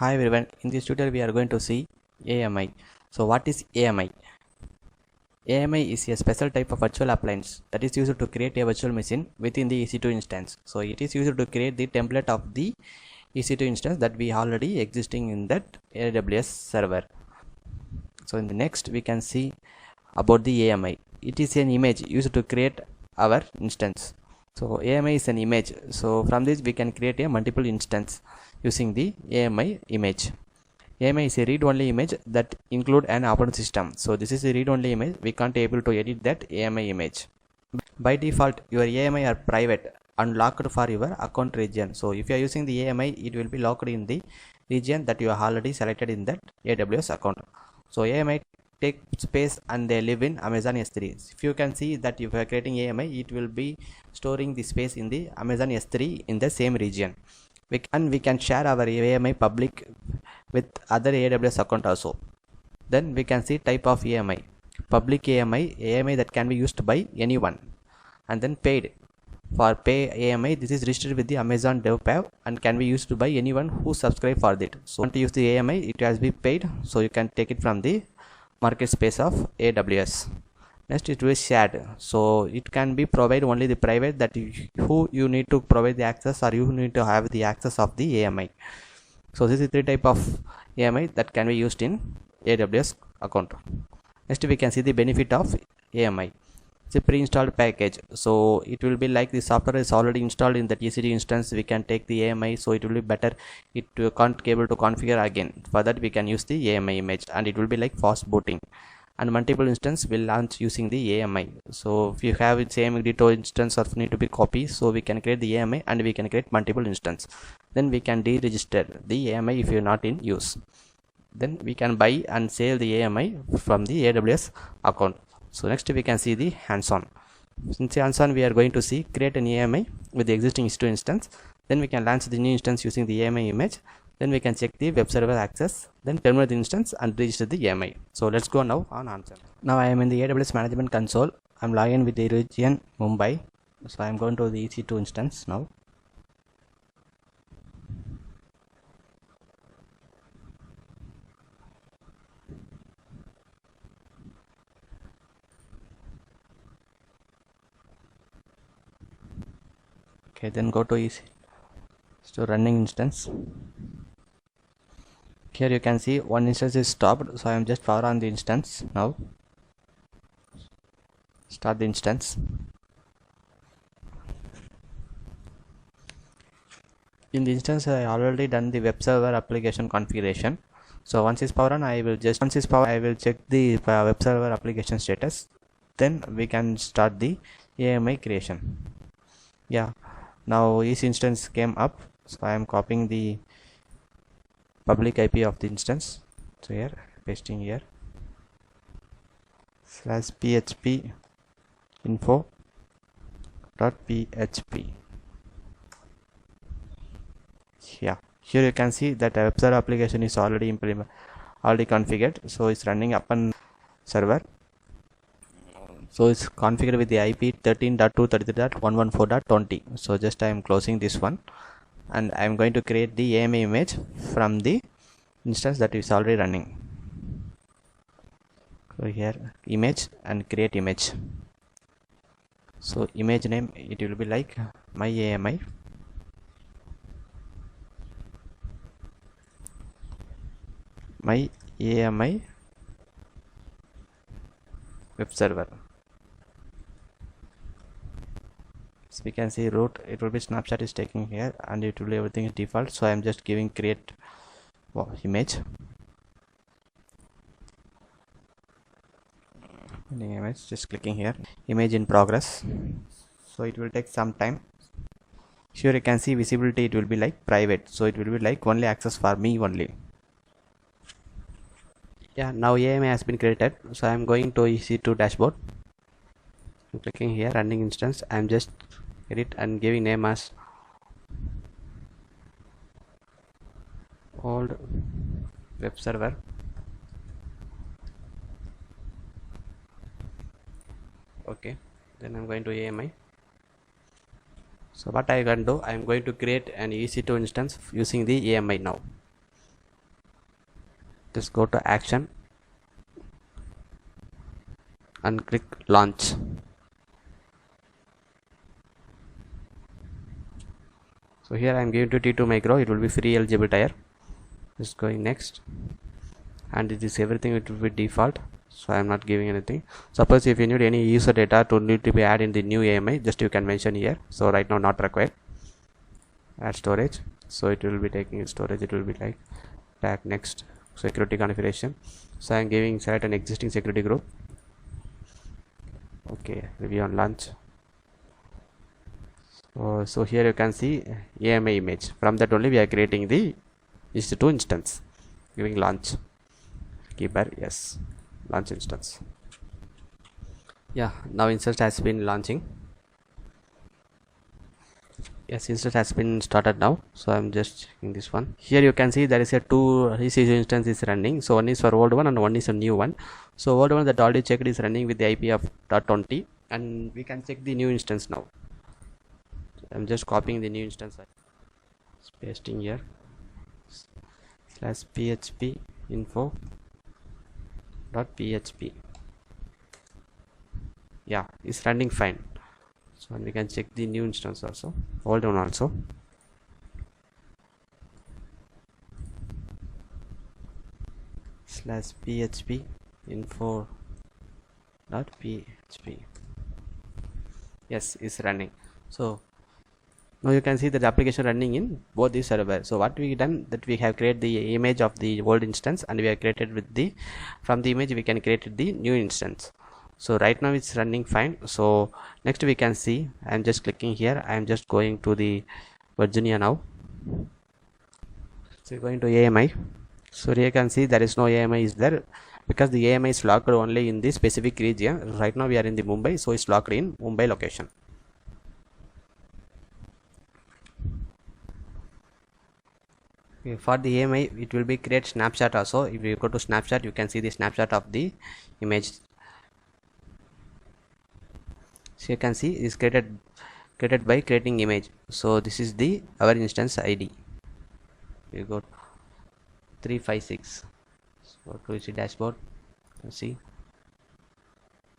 Hi everyone, in this tutorial we are going to see AMI. So what is AMI? AMI is a special type of virtual appliance that is used to create a virtual machine within the EC2 instance. So it is used to create the template of the EC2 instance that we already existing in that AWS server. So in the next we can see about the AMI. It is an image used to create our instance. So AMI is an image. So from this we can create a multiple instance using the AMI image. AMI is a read-only image that include an operating system. So this is a read-only image. We can't able to edit that AMI image. By default, your AMI are private and locked for your account region. So if you are using the AMI, it will be locked in the region that you have already selected in that AWS account. So AMI take space and they live in Amazon S3. If you can see that if you are creating AMI, it will be storing the space in the Amazon S3 in the same region. We can share our AMI public with other AWS account also. Then we can see type of AMI. Public AMI that can be used by anyone. And then paid. For pay AMI, this is registered with the Amazon DevPav and can be used by anyone who subscribe for that. So to use the AMI, it has been paid, so you can take it from the market space of AWS. Next it will shared, so it can be provide only the private that who you need to provide the access, or you need to have the access of the AMI. So this is three type of AMI that can be used in AWS account. Next we can see the benefit of AMI. It's a pre-installed package, so it will be like the software is already installed in the EC2 instance. We can take the AMI, so it will be better. It can't be able to configure again. For that we can use the AMI image, and it will be like fast booting. And multiple instance will launch using the AMI. So if you have the same ditto instance or need to be copy, so we can create the AMI and we can create multiple instance. Then we can deregister the AMI if you're not in use. Then we can buy and sell the AMI from the AWS account. So next we can see the hands-on. Since hands-on we are going to see create an AMI with the existing EC2 instance. Then we can launch the new instance using the AMI image. Then we can check the web server access, then terminate the instance and register the AMI. So let's go now on answer. Now I am in the AWS management console. I'm logging with the region Mumbai. So I'm going to the EC2 instance now. Okay, then go to EC. So running instance. Here you can see one instance is stopped, so I am just power on the instance now. Start the instance. In the instance I already done the web server application configuration. So once it's power on, I will check the web server application status. Then we can start the AMI creation. Yeah, now each instance came up, so I am copying the public IP of the instance. So here pasting here /php info.php. Yeah, here you can see that a web server application is already configured, so it's running up on server. So it's configured with the IP 13.233.114.20. so just I am closing this one, and I am going to create the AMI image from the instance that is already running. So here image and create image. So image name, it will be like my AMI. My AMI web server. So we can see root, it will be snapshot is taking here, and it will be everything is default. So I am just giving create image. Image, just clicking here, image in progress. So it will take some time. Here you can see visibility, it will be like private, so it will be like only access for me only. Yeah, now AMI has been created, so I am going to EC2 dashboard. I'm clicking here running instance. I am just edit and giving name as old web server. Okay, then I'm going to AMI. So what I can do, I am going to create an EC2 instance using the AMI now. just go to action and click launch. So here I am giving to T2 micro, it will be free eligible tire. Just going next, and it is everything, it will be default, so I am not giving anything. Suppose if you need any user data to need to be added in the new AMI, just you can mention here. So right now not required. Add storage, so it will be taking storage, it will be like tag next. Security configuration, so I am giving select an existing security group. Okay, review on launch. So here you can see AMI image. From that only we are creating the EC2 instance. Giving launch keeper, yes, launch instance. Yeah, now instance has been launching. Yes, instance has been started now, so I'm just checking this one. Here you can see there is a two EC2 instance is running. So one is for old one and one is a new one. So old one that already checked is running with the IP of .20, and we can check the new instance now. I'm just copying the new instance, pasting here, /php info .php. yeah, it's running fine. So we can check the new instance also, old one also. /php info .php. yes, it's running. So now you can see that the application running in both the server. So what we done, that we have created the image of the old instance, and we have created with the, from the image we can create the new instance. So right now it's running fine. So next we can see, I am just clicking here, I am just going to the Virginia now. So going to AMI. So here you can see there is no AMI is there, because the AMI is locked only in the specific region. Right now we are in the Mumbai, so it's locked in Mumbai location. Okay, for the AMI it will be create snapshot also. If you go to snapshot, you can see the snapshot of the image. So you can see is created by creating image. So this is the our instance ID. We go 356. So to see dashboard, see,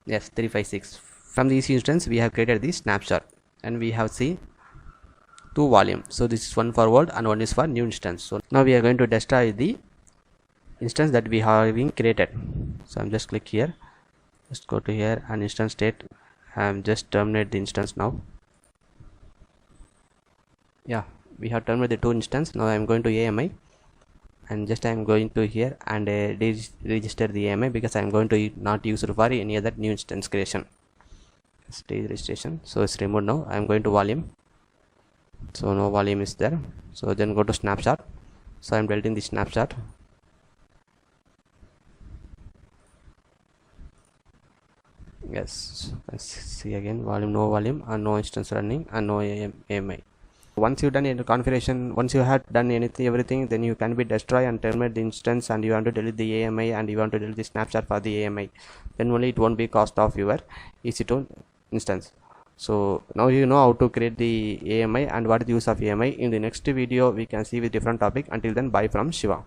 yes, 356. From this instance we have created the snapshot, and we have see two volume. So this is one for old and one is for new instance. So now we are going to destroy the instance that we have been created. So I'm just click here, just go to here and instance state. I'm just terminate the instance now. Yeah, we have terminated the two instance. Now I'm going to AMI, and just I'm going to here and register the AMI, because I'm going to not use it for any other new instance creation. Stage registration, so it's removed now. I'm going to volume, so no volume is there. So then go to snapshot. So I'm deleting the snapshot. Yes, let's see again, volume, no volume, and no instance running, and no AMI. Once you've done any configuration, once you have done anything, everything, then you can be destroy and terminate the instance, and you want to delete the AMI, and you want to delete the snapshot for the AMI. Then only it won't be cost of your EC2 instance. So now you know how to create the AMI and what is the use of AMI. In the next video we can see with different topic. Until then, bye from Shiva.